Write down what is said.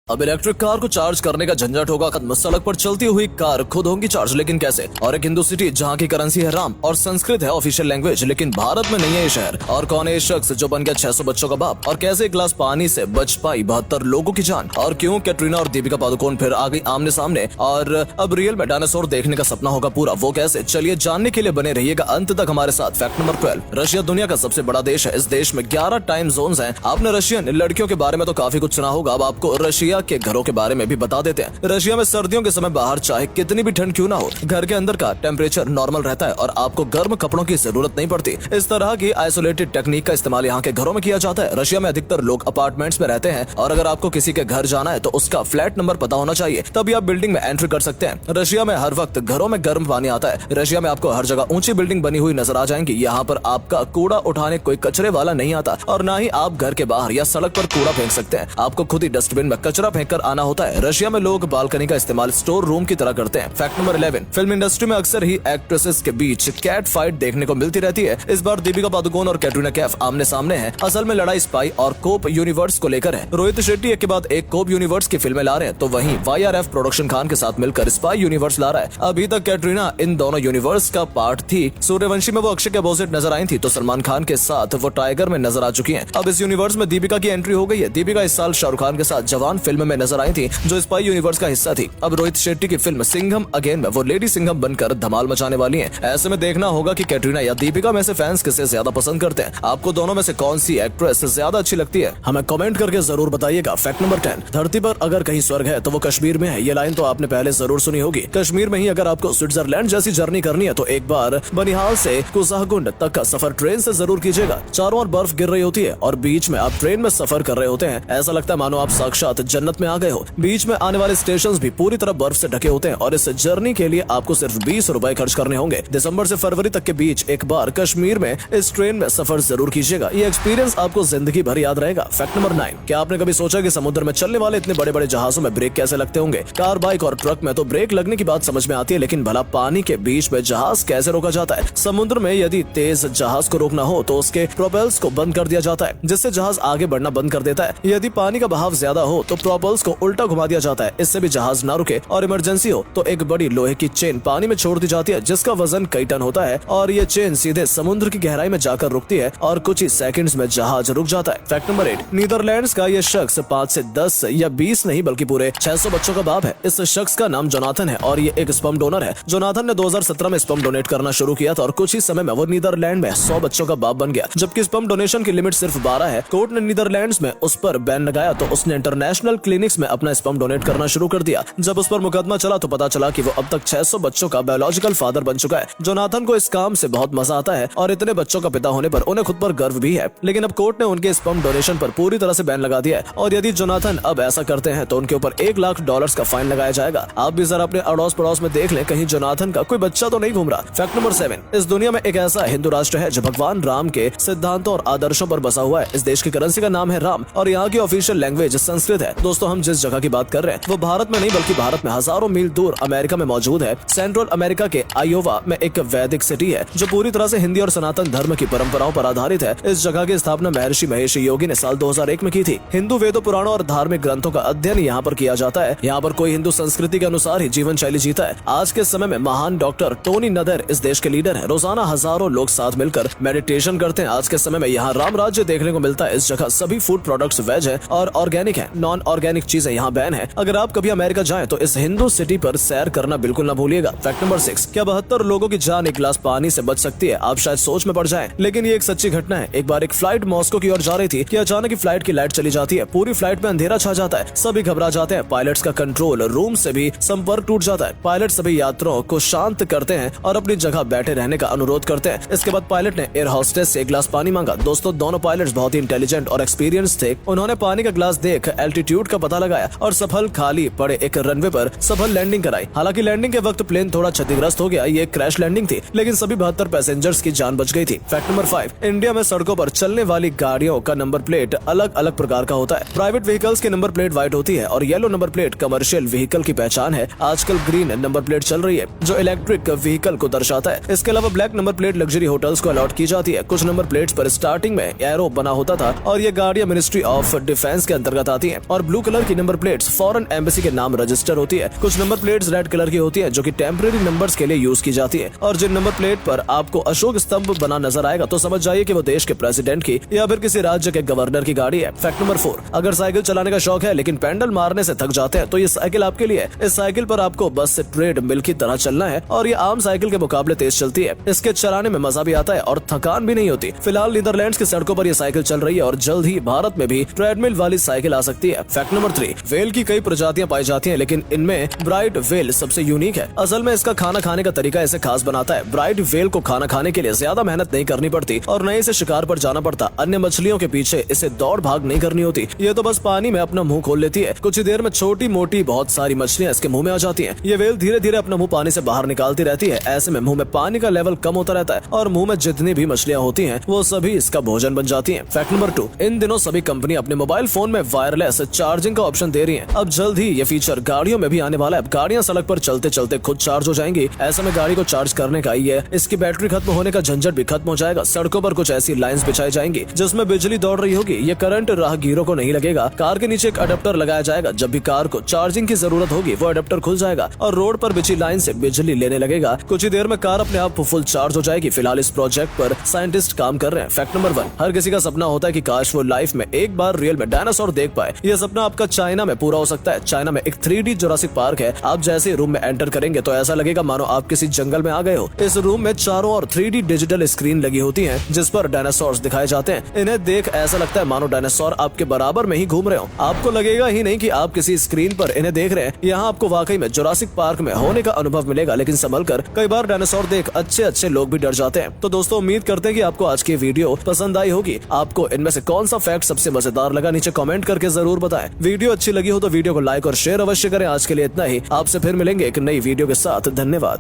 अब electric car को charge करने का झंझट होगा खत्म। सड़क पर चलती हुई कार खुद होंगी चार्ज, लेकिन कैसे? और एक हिंदू सिटी जहाँ की करेंसी है राम और संस्कृत है ऑफिशियल लैंग्वेज, लेकिन भारत में नहीं है ये शहर। और कौन है ये शख्स जो बन गया 600 बच्चों का बाप? और कैसे एक गिलास पानी से बच पाई 72 लोगों की जान? और क्यों कैटरीना और दीपिका पादुकोण फिर आ गई आमने सामने? और अब रियल में डायनासोर देखने का सपना होगा पूरा, वो कैसे? चलिए जानने के लिए बने रहिएगा अंत तक हमारे साथ। Fact number 12। रशिया दुनिया का सबसे बड़ा देश है। इस देश में 11 टाइम जोन्स हैं। आपने रशियन लड़कियों के बारे में तो काफी कुछ सुना होगा, अब आपको रशिया के घरों के बारे में भी बता देते हैं। रशिया में सर्दियों के समय बाहर चाहे कितनी भी ठंड क्यों ना हो, घर के अंदर का टेम्परेचर नॉर्मल रहता है और आपको गर्म कपड़ों की जरूरत नहीं पड़ती। इस तरह की आइसोलेटेड टेक्निक का इस्तेमाल यहाँ के घरों में किया जाता है। रशिया में अधिकतर लोग अपार्टमेंट्स में रहते हैं और अगर आपको किसी के घर जाना है तो उसका फ्लैट नंबर पता होना चाहिए, तभी आप बिल्डिंग में एंट्री कर सकते हैं। रशिया में हर वक्त घरों में गर्म पानी आता है। रशिया में आपको हर जगह ऊंची बिल्डिंग बनी हुई नजर आ जाएंगी। यहाँ पर आपका कूड़ा उठाने कोई कचरे वाला नहीं आता और न ही आप घर के बाहर या सड़क पर कूड़ा फेंक सकते हैं। आपको खुद ही डस्टबिन में कचरा फेंक कर आना होता है। रशिया में लोग बालकनी का इस्तेमाल स्टोर रूम की तरह करते हैं। Fact number 11। फिल्म इंडस्ट्री में अक्सर ही एक्ट्रेसेस के बीच कैट फाइट देखने को मिलती रहती है। इस बार दीपिका पादुकोण और कैटरीना कैफ आमने सामने हैं। असल में लड़ाई स्पाई और कोप यूनिवर्स को लेकर है। रोहित शेट्टी एक के बाद एक कोप यूनिवर्स की फिल्में ला रहे हैं, तो वहीं YRF प्रोडक्शन खान के साथ मिलकर स्पाई यूनिवर्स ला रहा है। अभी तक कैटरीना इन दोनों यूनिवर्स का पार्ट थी। सूर्यवंशी में वो अक्षय के अपोजिट नजर आई थी, तो सलमान खान के साथ वो टाइगर में नजर आ चुकी है। अब इस यूनिवर्स में दीपिका की एंट्री हो गई है। दीपिका इस साल शाहरुख खान के साथ जवान फिल्म में नजर आई थी, जो स्पाई यूनिवर्स का हिस्सा थी। अब रोहित शेट्टी की फिल्म सिंघम अगेन में वो लेडी सिंघम बनकर धमाल मचाने वाली हैं। ऐसे में देखना होगा कि कैटरीना या दीपिका में से फैंस किसे ज्यादा पसंद करते हैं। आपको दोनों में से कौन सी एक्ट्रेस ज्यादा अच्छी लगती है, हमें कमेंट करके जरूर बताइएगा। Fact number 10। धरती पर अगर कहीं स्वर्ग है तो वो कश्मीर में है। ये लाइन तो आपने पहले जरूर सुनी होगी। कश्मीर में ही अगर आपको स्विट्जरलैंड जैसी जर्नी करनी है तो एक बार बनिहाल से कुसाहगुंड तक का सफर ट्रेन से जरूर कीजिएगा। चारों ओर बर्फ गिर रही होती है और बीच में आप ट्रेन में सफर कर रहे होते हैं। ऐसा लगता है मानो आप साक्षात जन्नत में आ गए हो। बीच में आने वाले स्टेशन भी पूरी तरह बर्फ से ढके होते हैं और इस जर्नी के लिए आपको सिर्फ 20 रुपए खर्च करने होंगे। दिसंबर से फरवरी तक के बीच एक बार कश्मीर में इस ट्रेन में सफर जरूर कीजिएगा। ये एक्सपीरियंस आपको जिंदगी भर याद रहेगा। Fact number 9। क्या आपने कभी सोचा कि समुद्र में चलने वाले इतने बड़े बड़े जहाजों में ब्रेक कैसे लगते होंगे? कार, बाइक और ट्रक में तो ब्रेक लगने की बात समझ में आती है, लेकिन भला पानी के बीच में जहाज कैसे रोका जाता है? समुद्र में यदि तेज जहाज को रोकना हो तो उसके प्रोपेल्स को बंद कर दिया जाता है, जिससे जहाज आगे बढ़ना बंद कर देता है। यदि पानी का बहाव ज्यादा हो तो प्रोपेल्स को उल्टा घुमा दिया जाता है, इससे भी जहाज ना रुके। और इमरजेंसी हो तो एक बड़ी लोहे की चेन पानी में छोड़ दी जाती है, जिसका वजन कई टन होता है और ये चेन सीधे समुद्र की गहराई में जाकर रुकती है और कुछ ही सेकंड्स में जहाज रुक जाता है। Fact number 8। नीदरलैंड्स का ये शख्स 5 से 10 या 20 नहीं बल्कि पूरे 600 बच्चों का बाप है। इस शख्स का नाम जोनाथन है और ये एक स्पर्म डोनर है। जोनाथन ने 2017 में स्पर्म डोनेट करना शुरू किया था और कुछ ही समय में वो नीदरलैंड में 100 बच्चों का बाप बन गया। जबकि स्पर्म डोनेशन की लिमिट सिर्फ 12 है। कोर्ट ने नीदरलैंड्स में उस पर बैन लगाया तो उसने इंटरनेशनल क्लिनिक्स में अपना स्पर्म डोनेट करना शुरू कर दिया। जब उस पर मुकदमा चला तो पता चला कि वो अब तक 600 बच्चों का बायोलॉजिकल फादर बन चुका है। जोनाथन को इस काम से बहुत मजा आता है और इतने बच्चों का पिता होने पर उन्हें खुद पर गर्व भी है। लेकिन अब कोर्ट ने उनके स्पर्म डोनेशन पर पूरी तरह से बैन लगा दिया है और यदि जोनाथन अब ऐसा करते हैं तो उनके ऊपर $1 लाख का फाइन लगाया जाएगा। आप भी जरा अपने अड़ोस पड़ोस में देख लें, कहीं जोनाथन का कोई बच्चा तो नहीं घूम रहा। Fact number 7। इस दुनिया में एक ऐसा हिंदू राष्ट्र है जो भगवान राम के सिद्धांतों और आदर्शों पर बसा हुआ है। इस देश की करेंसी का नाम है राम और यहाँ की ऑफिशियल लैंग्वेज संस्कृत है। दोस्तों, हम जिस जगह की बात कर रहे हैं वो भारत में नहीं बल्कि भारत में हजारों मील दूर अमेरिका में मौजूद है। सेंट्रल अमेरिका के आयोवा में एक वैदिक सिटी है जो पूरी तरह से हिंदी और सनातन धर्म की परंपराओं पर आधारित है। इस जगह की स्थापना महर्षि महेश योगी ने साल 2001 में की थी। हिंदू वेदों, पुराणों और धार्मिक ग्रंथों का अध्ययन यहाँ पर किया जाता है। यहाँ पर कोई हिंदू संस्कृति के अनुसार ही जीवन शैली जीता है। आज के समय में महान डॉक्टर टोनी नदर इस देश के लीडर है। रोजाना हजारों लोग साथ मिलकर मेडिटेशन करते हैं। आज के समय में यहाँ राम राज्य देखने को मिलता है। इस जगह सभी फूड प्रोडक्ट्स वेज है और ऑर्गेनिक है। नॉन ऑर्गेनिक चीजें यहाँ बैन है। अगर आप कभी अमेरिका जाएं तो इस हिंदू सिटी पर सैर करना बिल्कुल न भूलिएगा। Fact number 6। क्या 72 लोगों की जान एक गिलास पानी से बच सकती है? आप शायद सोच में पड़ जाएं, लेकिन ये एक सच्ची घटना है। एक बार एक फ्लाइट मॉस्को की ओर जा रही थी कि अचानक ही फ्लाइट की लाइट चली जाती है। पूरी फ्लाइट में अंधेरा छा जाता है। सभी घबरा जाते हैं। पायलट्स का कंट्रोल रूम से भी संपर्क टूट जाता है। पायलट सभी यात्रियों को शांत करते हैं और अपनी जगह बैठे रहने का अनुरोध करते हैं। इसके बाद पायलट ने एयर होस्टेस से एक गिलास पानी मांगा। दोस्तों, दोनों पायलट्स बहुत ही इंटेलिजेंट और एक्सपीरियंस थे। उन्होंने पानी का गिलास देख एल्टीट्यूड का पता लगाया और सफल खाली पड़े एक रनवे पर सफल लैंडिंग कराई। हालांकि लैंडिंग के वक्त प्लेन थोड़ा क्षतिग्रस्त हो गया। ये क्रैश लैंडिंग थी, लेकिन सभी 72 पैसेंजर्स की जान बच गई थी। Fact number 5। इंडिया में सड़कों पर चलने वाली गाड़ियों का नंबर प्लेट अलग अलग प्रकार का होता है। प्राइवेट व्हीकल्स की नंबर प्लेट व्हाइट होती है और yellow number plate commercial vehicle की पहचान है। आजकल ग्रीन नंबर प्लेट चल रही है जो इलेक्ट्रिक व्हीकल को दर्शाता है। इसके अलावा black number plate luxury hotels को अलॉट की जाती है। कुछ नंबर प्लेट्स पर स्टार्टिंग में एरो बना होता था और ये गाड़ियां मिनिस्ट्री ऑफ डिफेंस के अंतर्गत आती हैं। और ब्लू कलर की नंबर प्लेट्स फॉरेन एम्बेसी के नाम रजिस्टर होती है। कुछ नंबर प्लेट्स रेड कलर की होती है जो कि टेम्परेरी नंबर्स के लिए यूज की जाती है। और जिन नंबर प्लेट पर आपको अशोक स्तंभ बना नजर आएगा तो समझ जाइए कि वो देश के प्रेसिडेंट की या फिर किसी राज्य के गवर्नर की गाड़ी है। फैक्ट नंबर 4, अगर साइकिल चलाने का शौक है लेकिन पेंडल मारने से थक जाते हैं तो ये साइकिल आपके लिए। इस साइकिल पर आपको बस से ट्रेड मिल की तरह चलना है और ये आम साइकिल के मुकाबले तेज चलती है। इसके चलाने में मजा भी आता है और थकान भी नहीं होती। फिलहाल नीदरलैंड्स की सड़कों पर ये साइकिल चल रही है और जल्द ही भारत में भी ट्रेडमिल वाली साइकिल आ सकती है। फैक्ट नंबर 3, वेल की कई प्रजातियां पाई जाती हैं लेकिन इनमें ब्राइट वेल सबसे यूनिक है। असल में इसका खाना खाने का तरीका इसे खास बनाता है। ब्राइट वेल को खाना खाने के लिए ज्यादा मेहनत नहीं करनी पड़ती और न इसे शिकार पर जाना पड़ता। अन्य मछलियों के पीछे इसे दौड़ भाग नहीं करनी होती। ये तो बस पानी में अपना मुंह खोल लेती है। कुछ ही देर में छोटी मोटी बहुत सारी मछलियां इसके मुंह में आ जाती हैं। ये वेल धीरे धीरे अपना मुंह पानी से बाहर निकालती रहती है। ऐसे में मुंह में पानी का लेवल कम होता रहता है और मुंह में जितनी भी मछलियां होती हैं वो सभी इसका भोजन बन जाती हैं। फैक्ट नंबर 2, इन दिनों सभी कंपनी अपने मोबाइल फोन में वायरलेस चार्जिंग का ऑप्शन दे रही है। अब जल्द ही ये फीचर गाड़ियों में भी आने वाला है। गाड़ियां सड़क पर चलते चलते खुद चार्ज हो जाएंगी। ऐसे में गाड़ी को चार्ज करने का ही है, इसकी बैटरी खत्म होने का झंझट भी खत्म हो जाएगा। सड़कों पर कुछ ऐसी लाइंस बिछाई जाएंगी जिसमें बिजली दौड़ रही होगी। ये करंट राहगीरों को नहीं लगेगा। कार के नीचे एक अडेप्टर लगाया जाएगा। जब भी कार को चार्जिंग की जरूरत होगी वो अडेप्टर खुल जाएगा और रोड पर बिछी लाइन से बिजली लेने लगेगा। कुछ ही देर में कार अपने आप फुल चार्ज हो जाएगी। फिलहाल इस प्रोजेक्ट पर साइंटिस्ट काम कर रहे हैं। फैक्ट नंबर 1, हर किसी का सपना होता है कि काश वो लाइफ में एक बार रियल में डायनासोर देख पाए। यह सपना आपका चाइना में पूरा हो सकता है। चाइना में एक 3D जुरासिक पार्क है। आप जैसे रूम में एंटर करेंगे तो ऐसा लगेगा मानो आप किसी जंगल में आ गए हो। इस रूम में चारों ओर 3D डिजिटल स्क्रीन लगी होती है जिस पर डायनासोर दिखाए जाते हैं। इन्हें देख ऐसा लगता है मानो डायनासोर आपके बराबर में ही घूम रहे हो। आपको लगेगा ही नहीं कि आप किसी स्क्रीन पर इन्हें देख रहे हैं। यहाँ आपको वाकई में जुरासिक पार्क में होने का अनुभव मिलेगा। लेकिन संभल कर, कई बार डायनासोर देख अच्छे लोग भी डर जाते हैं। तो दोस्तों उम्मीद करते हैं कि आपको आज की वीडियो पसंद आई होगी। आपको इनमें से कौन सा फैक्ट सबसे मजेदार लगा नीचे कमेंट करके जरूर बताएं। वीडियो अच्छी लगी हो तो वीडियो को लाइक और शेयर अवश्य करें। आज के लिए इतना ही। आपसे फिर मिलेंगे एक नई वीडियो के साथ। धन्यवाद।